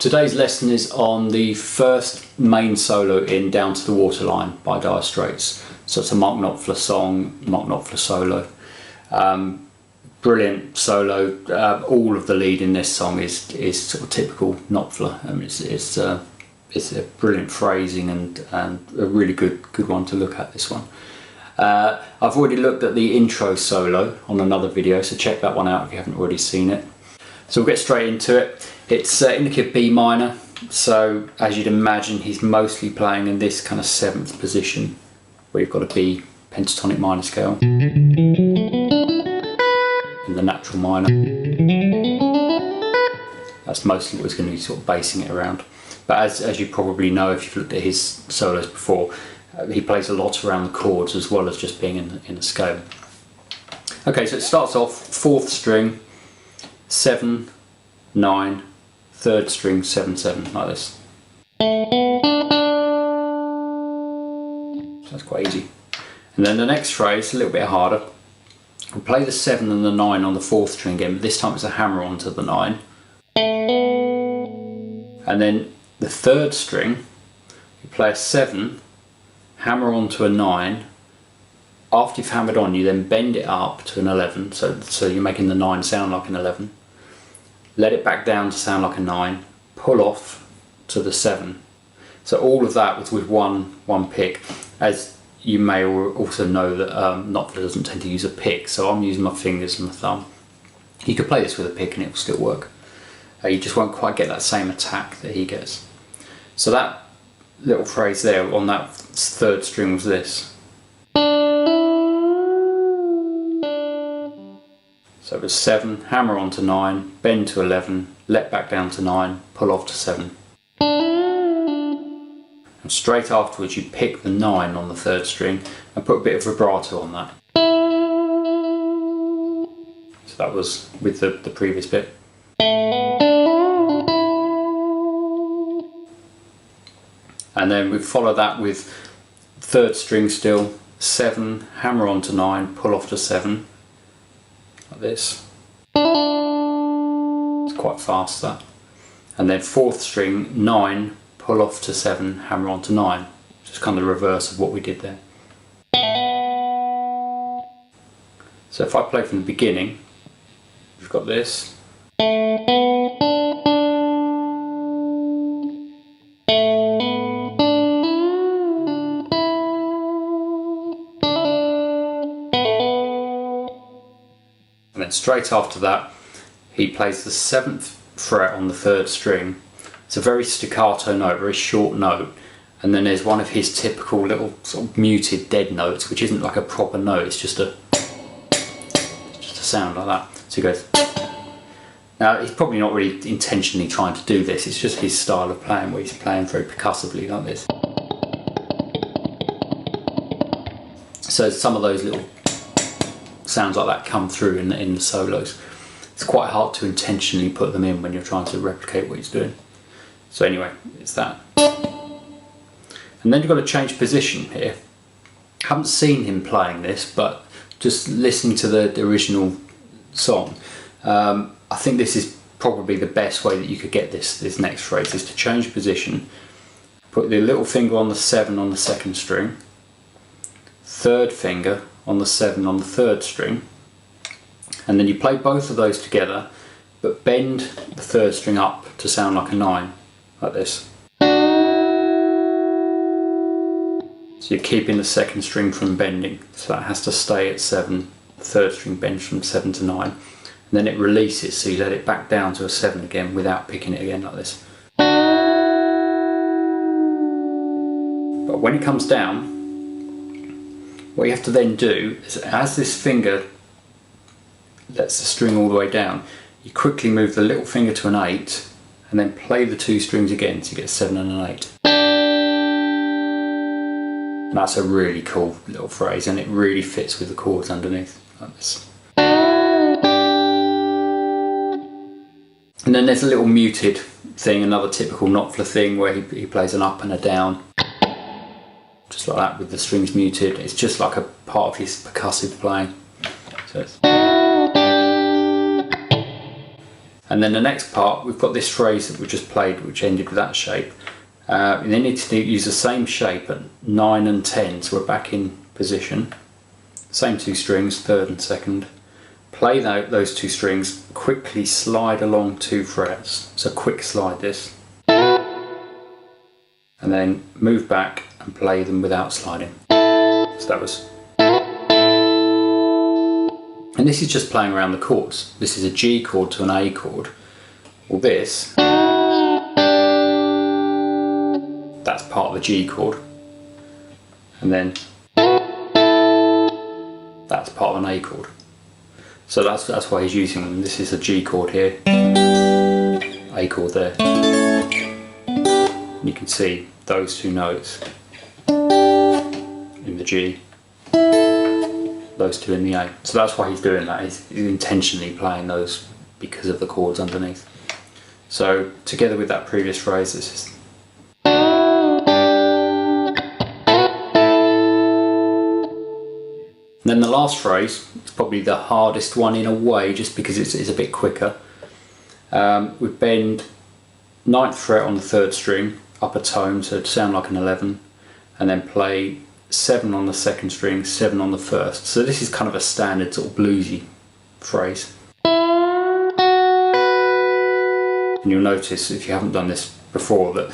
Today's lesson is on the first main solo in Down to the Waterline by Dire Straits. So it's a Mark Knopfler song, Mark Knopfler solo. Brilliant solo. All of the lead in this song is sort of typical Knopfler. It's a brilliant phrasing and a really good one to look at, this one. I've already looked at the intro solo on another video, so check that one out if you haven't already seen it. So we'll get straight into it. It's in the key of B minor, so as you'd imagine he's mostly playing in this kind of 7th position where you've got a B pentatonic minor scale in the natural minor. That's mostly what he's going to be sort of basing it around. But as you probably know if you've looked at his solos before, he plays a lot around the chords as well as just being in a scale. Okay, so it starts off 4th string, 7, 9, 3rd string, 7, 7, like this. So that's quite easy. And then the next phrase, a little bit harder. We'll play the 7 and the 9 on the 4th string again, but this time it's a hammer onto the 9. And then the 3rd string, you play a 7, hammer onto a 9. After you've hammered on, you then bend it up to an 11, so you're making the 9 sound like an 11. Let it back down to sound like a 9, pull off to the 7. So all of that was with one pick. As you may also know that Knopfler doesn't tend to use a pick, so I'm using my fingers and my thumb. You could play this with a pick and it will still work. You just won't quite get that same attack that he gets. So that little phrase there on that 3rd string was this. So it was 7, hammer onto 9, bend to 11, let back down to 9, pull off to 7. And straight afterwards you pick the 9 on the 3rd string and put a bit of vibrato on that. So that was with the previous bit. And then we follow that with 3rd string still, 7, hammer onto 9, pull off to 7. Like this. It's quite fast, that. And then 4th string, 9, pull off to 7, hammer on to 9. Just kind of the reverse of what we did there. So if I play from the beginning, we've got this. And then straight after that, he plays the 7th fret on the 3rd string. It's a very staccato note, very short note. And then there's one of his typical little sort of muted dead notes, which isn't like a proper note, it's just a sound like that. So he goes. Now he's probably not really intentionally trying to do this, it's just his style of playing where he's playing very percussively like this. So some of those little sounds like that come through in the solos. It's quite hard to intentionally put them in when you're trying to replicate what he's doing. So anyway, it's that. And then you've got to change position here. I haven't seen him playing this, but just listening to the original song, I think this is probably the best way that you could get this next phrase, is to change position, put the little finger on the 7 on the 2nd string, 3rd finger on the 7 on the 3rd string, and then you play both of those together but bend the 3rd string up to sound like a 9, like this. So you're keeping the 2nd string from bending, so that has to stay at 7, the 3rd string bends from 7 to 9, and then it releases, so you let it back down to a 7 again without picking it again like this. But when it comes down, what you have to then do is, as this finger lets the string all the way down, you quickly move the little finger to an 8 and then play the 2 strings again so you get a 7 and an 8. And that's a really cool little phrase, and it really fits with the chords underneath, like this. And then there's a little muted thing, another typical Knopfler thing where he plays an up and a down. Just like that with the strings muted. It's just like a part of his percussive playing. So it's And then the next part, we've got this phrase that we just played, which ended with that shape. And then need to use the same shape at 9 and 10, so we're back in position. Same two strings, third and second. Play those two strings, quickly slide along 2 frets. So quick slide this. And then move back and play them without sliding. So that was. And this is just playing around the chords. This is a G chord to an A chord. Well, this, that's part of the G chord. And then that's part of an A chord. So that's why he's using them. This is a G chord here, A chord there. And you can see those two notes in the G, those two in the A. So that's why he's doing that. He's intentionally playing those because of the chords underneath. So together with that previous phrase, this is. And then the last phrase, it's probably the hardest one in a way, just because it's a bit quicker. We bend 9th fret on the 3rd string, up a tone, so it'd sound like an 11, and then play 7 on the 2nd string, 7 on the 1st. So this is kind of a standard sort of bluesy phrase. And you'll notice, if you haven't done this before, that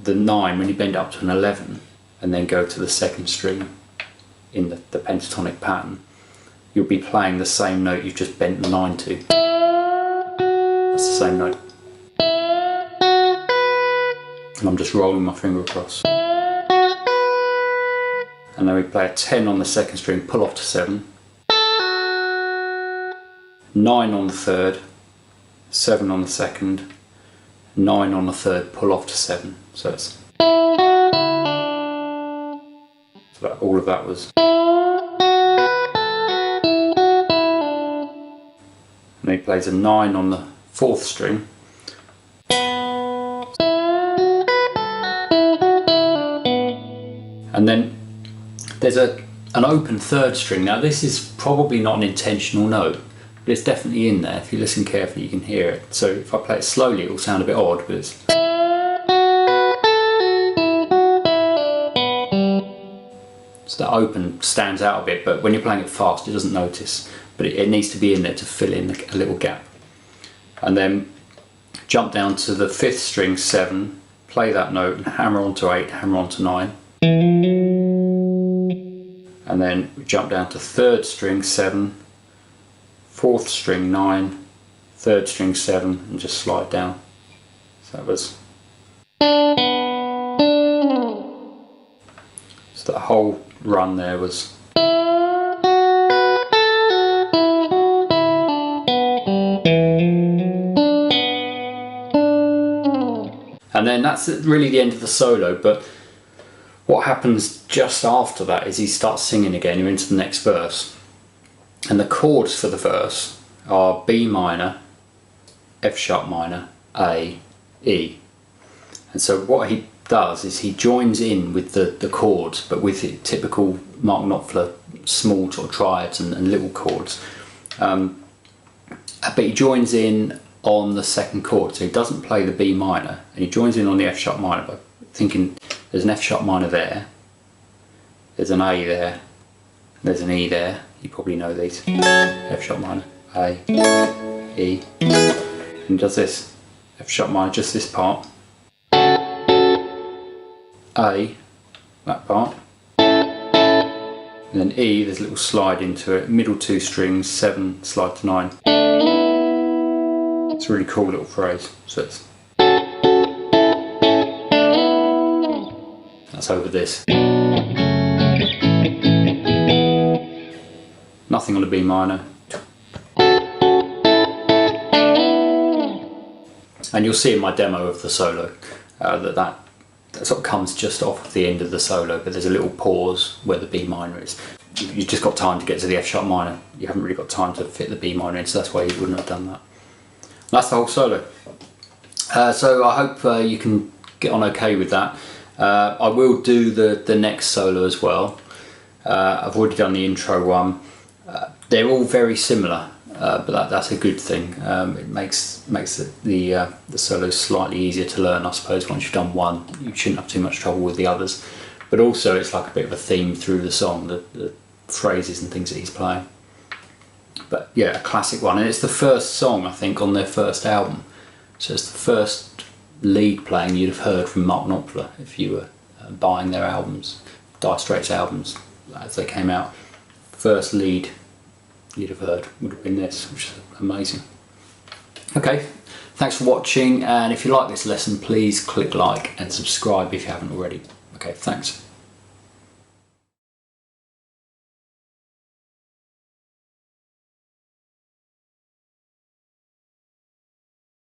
the 9, when you bend up to an 11, and then go to the 2nd string, in the pentatonic pattern, you'll be playing the same note you've just bent the 9 to. That's the same note. And I'm just rolling my finger across. And then we play a 10 on the 2nd string, pull off to 7. 9 on the 3rd, 7 on the 2nd, 9 on the 3rd, pull off to 7. So it's. So all of that was. And he plays a 9 on the 4th string. And then there's an open 3rd string. Now this is probably not an intentional note, but it's definitely in there. If you listen carefully you can hear it. So if I play it slowly it will sound a bit odd, but it's. So that open stands out a bit, but when you're playing it fast it doesn't notice. But it needs to be in there to fill in a little gap. And then jump down to the 5th string, 7, play that note and hammer onto 8, hammer onto 9. And then we jump down to 3rd string, 7, 4th string, 9, 3rd string, 7, and just slide down. So that was. So that whole run there was. And then that's really the end of the solo, but what happens just after that is he starts singing again. You're into the next verse. And the chords for the verse are B minor, F sharp minor, A, E. And so what he does is he joins in with the chords, but with the typical Mark Knopfler small sort of triads and little chords. But he joins in on the 2nd chord, so he doesn't play the B minor, and he joins in on the F sharp minor by thinking there's an F sharp minor there, there's an A there, there's an E there. You probably know these. F sharp minor, A, E, and he does this F sharp minor, just this part, A, that part, and then E, there's a little slide into it, middle 2 strings, 7, slide to 9. It's a really cool little phrase. So it's. That's over this. Nothing on the B minor. And you'll see in my demo of the solo that sort of comes just off of the end of the solo, but there's a little pause where the B minor is. You've just got time to get to the F sharp minor. You haven't really got time to fit the B minor in, so that's why you wouldn't have done that. That's the whole solo. So I hope you can get on okay with that. I will do the next solo as well. I've already done the intro one. They're all very similar. but that's a good thing. It makes the solos slightly easier to learn, I suppose. Once you've done one, you shouldn't have too much trouble with the others. But also, it's like a bit of a theme through the song, the phrases and things that he's playing. But yeah, a classic one, and it's the first song I think on their first album. So it's the first lead playing you'd have heard from Mark Knopfler if you were buying their albums, Dire Straits albums as they came out. First lead you'd have heard would have been this, which is amazing. Okay, thanks for watching, and if you like this lesson, please click like and subscribe if you haven't already. Okay, thanks.